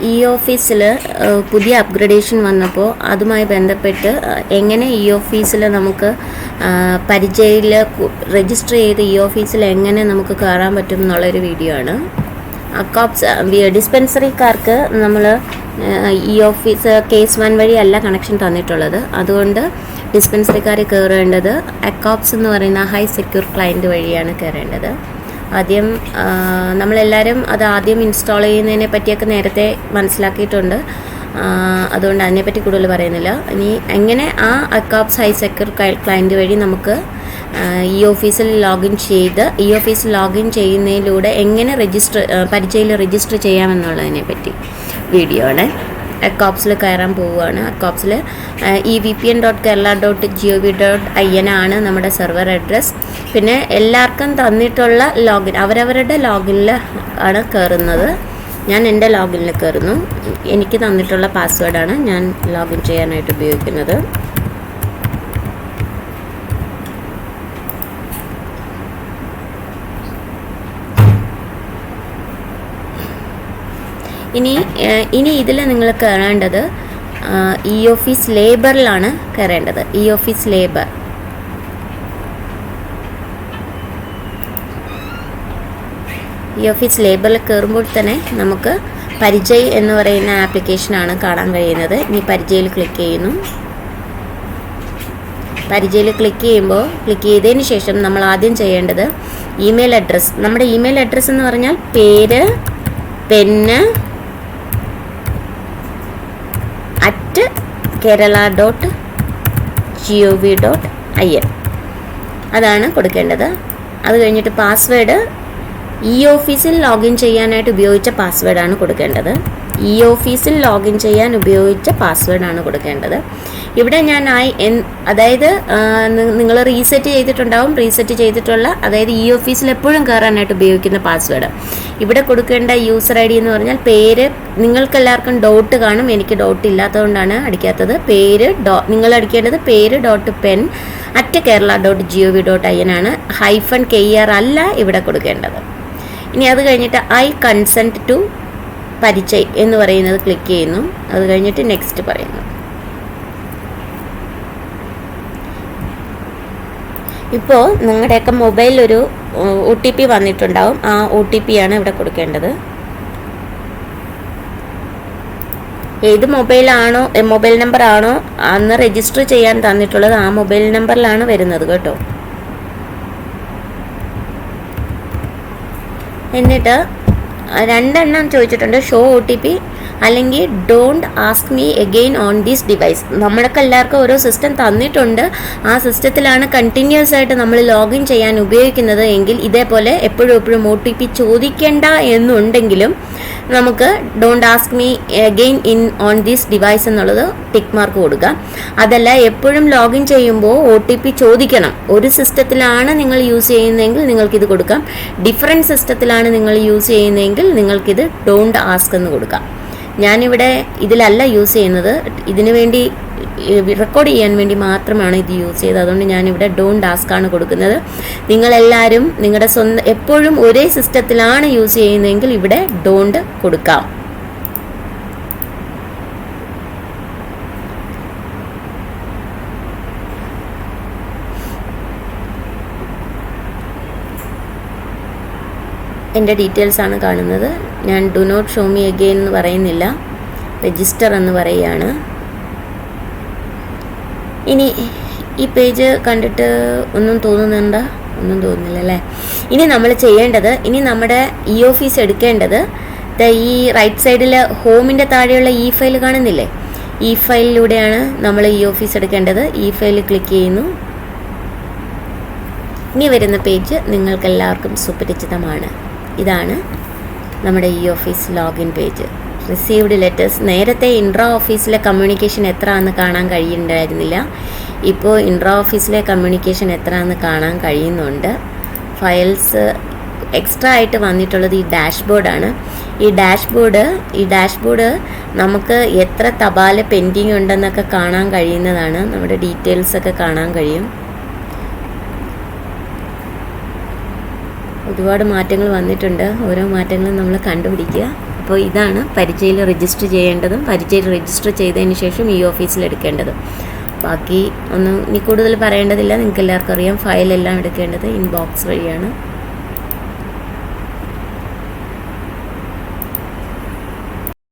E ഓഫീസിൽ പുതിയ upgradation വന്നപ്പോൾ അതുമായി ബന്ധപ്പെട്ട് എങ്ങനെ ഇ ഓഫീസിൽ നമുക്ക് പരിചയയിൽ രജിസ്റ്റർ ചെയ്ത് ഇ ഓഫീസിൽ എങ്ങനെ നമുക്ക് കയറാൻ പറ്റും എന്നുള്ളൊരു വീഡിയോ ആണ്. അക്കോപ്സ് ഡിസ്പെൻസറിക്കാർക്ക് നമ്മൾ ഇ ഓഫീസ് കേസ് 1 വഴിയല്ല കണക്ഷൻ തന്നിട്ടുള്ളത്. അതുകൊണ്ട് ഡിസ്പെൻസറിക്കാർ കയറേണ്ടത് അക്കോപ്സ് എന്ന് പറയുന്ന ഹൈ സെക്യൂർ ക്ലയൻറ്റ് വഴിയാണ് കയറേണ്ടത്. ആദ്യം നമ്മളെല്ലാവരും അത് ആദ്യം ഇൻസ്റ്റാൾ ചെയ്യുന്നതിനെ പറ്റിയൊക്കെ നേരത്തെ മനസ്സിലാക്കിയിട്ടുണ്ട്. അതുകൊണ്ട് അതിനെപ്പറ്റി കൂടുതൽ പറയുന്നില്ല. ഇനി എങ്ങനെ ആ അക്കോപ്സ് ഹൈ സെക്യൂർ ക്ലയൻറ്റ് വഴി നമുക്ക് ഇ ഓഫീസിൽ ലോഗിൻ ചെയ്യുന്നതിലൂടെ എങ്ങനെ പരിചയയിൽ രജിസ്റ്റർ ചെയ്യാമെന്നുള്ളതിനെ പറ്റി വീഡിയോ ആണ്. അക്കോപ്സിൽ കയറാൻ പോവുകയാണ്. അക്കോപ്സിൽ evpn.kerala.gov.in ആണ് നമ്മുടെ സെർവർ അഡ്രസ്. പിന്നെ എല്ലാവർക്കും തന്നിട്ടുള്ള ലോഗിൻ അവരവരുടെ ലോഗിനിൽ ആണ് കയറുന്നത്. ഞാൻ എൻ്റെ ലോഗിനിൽ കയറുന്നു. എനിക്ക് തന്നിട്ടുള്ള പാസ്വേഡാണ് ഞാൻ ലോഗിൻ ചെയ്യാനായിട്ട് ഉപയോഗിക്കുന്നത്. ഇനി ഇതിൽ നിങ്ങൾ കയറേണ്ടത് ഇ ഓഫീസ് ലേബറിലാണ് കയറേണ്ടത്. ഇ ഓഫീസ് ലേബർ ലേബറിൽ കയറുമ്പോൾ തന്നെ നമുക്ക് പരിചയ് എന്ന് പറയുന്ന ആപ്ലിക്കേഷനാണ് കാണാൻ കഴിയുന്നത്. ഇനി പരിചയിൽ ക്ലിക്ക് ചെയ്യുന്നു. പരിചയിൽ ക്ലിക്ക് ചെയ്തതിന് ശേഷം നമ്മൾ ആദ്യം ചെയ്യേണ്ടത് ഇമെയിൽ അഡ്രസ്സ്. നമ്മുടെ ഇമെയിൽ അഡ്രസ്സ് എന്ന് പറഞ്ഞാൽ പേര് പെന്ന് kerala.gov.in അതാണ് കൊടുക്കേണ്ടത്. അത് കഴിഞ്ഞിട്ട് പാസ്വേഡ് ഇ ഓഫീസിൽ ലോഗിൻ ചെയ്യാനായിട്ട് ഉപയോഗിച്ച പാസ്വേഡാണ് കൊടുക്കേണ്ടത്. ഇ ഓഫീസിൽ ലോഗിൻ ചെയ്യാൻ ഉപയോഗിച്ച പാസ്വേഡാണ് കൊടുക്കേണ്ടത്. ഇവിടെ ഞാൻ അതായത് നിങ്ങൾ റീസെറ്റ് ചെയ്തിട്ടുള്ള അതായത് ഇ ഓഫീസിൽ എപ്പോഴും കയറാനായിട്ട് ഉപയോഗിക്കുന്ന പാസ്വേഡ്. ഇവിടെ കൊടുക്കേണ്ട യൂസർ ഐ ഡി എന്ന് പറഞ്ഞാൽ പേര്. നിങ്ങൾക്കെല്ലാവർക്കും ഡോട്ട് കാണും, എനിക്ക് ഡോട്ട് ഇല്ലാത്തതുകൊണ്ടാണ് അടിക്കാത്തത്. നിങ്ങൾ അടിക്കേണ്ടത് പേര്.pen@kerala.gov.in ആണ്. -kr അല്ല ഇവിടെ കൊടുക്കേണ്ടത്. ഇനി അത് കഴിഞ്ഞിട്ട് ഐ കൺസെൻറ്റ് ടു പരിചയ് എന്ന് പറയുന്നത് ക്ലിക്ക് ചെയ്യുന്നു. അത് കഴിഞ്ഞിട്ട് നെക്സ്റ്റ് പറയുന്നു. ഇപ്പോൾ നിങ്ങളുടെയൊക്കെ മൊബൈലിൽ ഒരു OTP വന്നിട്ടുണ്ടാവും. ആ OTP ആണ് ഇവിടെ കൊടുക്കേണ്ടത്. ഏത് മൊബൈൽ നമ്പർ ആണോ അന്ന് രജിസ്റ്റർ ചെയ്യാൻ തന്നിട്ടുള്ളത് ആ മൊബൈൽ നമ്പറിലാണ് വരുന്നത് കേട്ടോ. എന്നിട്ട് 2 എണ്ണം ചോദിച്ചിട്ടുണ്ട്. ഷോ OTP അല്ലെങ്കിൽ don't ask me again on this device. നമ്മൾക്ക് എല്ലാവർക്കും ഓരോ സിസ്റ്റം തന്നിട്ടുണ്ട്. ആ സിസ്റ്റത്തിലാണ് കണ്ടിന്യൂസ് ആയിട്ട് നമ്മൾ ലോഗിൻ ചെയ്യാൻ ഉപയോഗിക്കുന്നത് എങ്കിൽ ഇതേപോലെ എപ്പോഴും OTP ചോദിക്കേണ്ട എന്നുണ്ടെങ്കിലും നമുക്ക് don't ask me again on this device എന്നുള്ളത് ടിക്ക് മാർക്ക് കൊടുക്കുക. അതല്ല എപ്പോഴും ലോഗിൻ ചെയ്യുമ്പോൾ OTP ചോദിക്കണം. ഒരു സിസ്റ്റത്തിലാണ് നിങ്ങൾ യൂസ് ചെയ്യുന്നതെങ്കിൽ നിങ്ങൾക്കിത് കൊടുക്കാം. ഡിഫറെൻറ്റ് സിസ്റ്റത്തിലാണ് നിങ്ങൾ യൂസ് ചെയ്യുന്നതെങ്കിൽ നിങ്ങൾക്കിത് ഡോണ്ട് ആസ്ക് എന്ന് കൊടുക്കാം. ഞാനിവിടെ ഇതിലല്ല യൂസ് ചെയ്യുന്നത്. ഇതിനു വേണ്ടി റെക്കോർഡ് ചെയ്യാൻ വേണ്ടി മാത്രമാണ് ഇത് യൂസ് ചെയ്തത്. അതുകൊണ്ട് ഞാനിവിടെ ഡോണ്ട് ആസ്ക് ആണ് കൊടുക്കുന്നത്. നിങ്ങളെല്ലാവരും നിങ്ങളുടെ സ്വന്തം എപ്പോഴും ഒരേ സിസ്റ്റത്തിലാണ് യൂസ് ചെയ്യുന്നതെങ്കിൽ ഇവിടെ ഡോണ്ട് കൊടുക്കാം. എൻ്റെ ഡീറ്റെയിൽസാണ് കാണുന്നത്. ഞാൻ do not show me again എന്ന് പറയുന്നില്ല, രജിസ്റ്റർ എന്ന് പറയുകയാണ്. ഇനി ഈ പേജ് കണ്ടിട്ട് ഒന്നും തോന്നുന്നുണ്ടോ? ഒന്നും തോന്നുന്നില്ല അല്ലേ? ഇനി നമ്മൾ ചെയ്യേണ്ടത്, ഇനി നമ്മുടെ ഇ ഓഫീസ് എടുക്കേണ്ടത് ഈ റൈറ്റ് സൈഡിൽ ഹോമിൻ്റെ താഴെയുള്ള ഇ ഫയൽ കാണുന്നില്ലേ? ഇ ഫയലിലൂടെയാണ് നമ്മൾ ഇ ഓഫീസ് എടുക്കേണ്ടത്. ഇ ഫയൽ ക്ലിക്ക് ചെയ്യുന്നു. ഇനി വരുന്ന പേജ് നിങ്ങൾക്കെല്ലാവർക്കും സുപരിചിതമാണ്. ഇതാണ് നമ്മുടെ E office login page. Received letters. നേരത്തെ ഇൻട്രാ ഓഫീസിലെ കമ്മ്യൂണിക്കേഷൻ എത്ര ആണെന്ന് കാണാൻ കഴിയുന്നുണ്ടായിരുന്നില്ല. ഇപ്പോൾ ഇൻട്രാ ഓഫീസിലെ കമ്മ്യൂണിക്കേഷൻ എത്ര ആണെന്ന് കാണാൻ കഴിയുന്നുണ്ട്. ഫയൽസ് എക്സ്ട്രാ ആയിട്ട് വന്നിട്ടുള്ളത് ഈ ഡാഷ്ബോർഡാണ്. ഈ ഡാഷ്ബോർഡ് നമുക്ക് എത്ര തപാൽ പെൻഡിങ് ഉണ്ടെന്നൊക്കെ കാണാൻ കഴിയുന്നതാണ്. നമ്മുടെ ഡീറ്റെയിൽസൊക്കെ കാണാൻ കഴിയും. ഒരുപാട് മാറ്റങ്ങൾ വന്നിട്ടുണ്ട്. ഓരോ മാറ്റങ്ങളും നമ്മൾ കണ്ടുപിടിക്കുക. അപ്പോൾ ഇതാണ് പരിചയിൽ രജിസ്റ്റർ ചെയ്യേണ്ടതും പരിചയിൽ രജിസ്റ്റർ ചെയ്തതിന് ശേഷം ഈ ഓഫീസിൽ എടുക്കേണ്ടതും. ബാക്കി ഒന്നും ഇനി കൂടുതൽ പറയേണ്ടതില്ല, നിങ്ങൾക്ക് എല്ലാവർക്കും അറിയാം. ഫയലെല്ലാം എടുക്കേണ്ടത് ഇൻബോക്സ് വഴിയാണ്.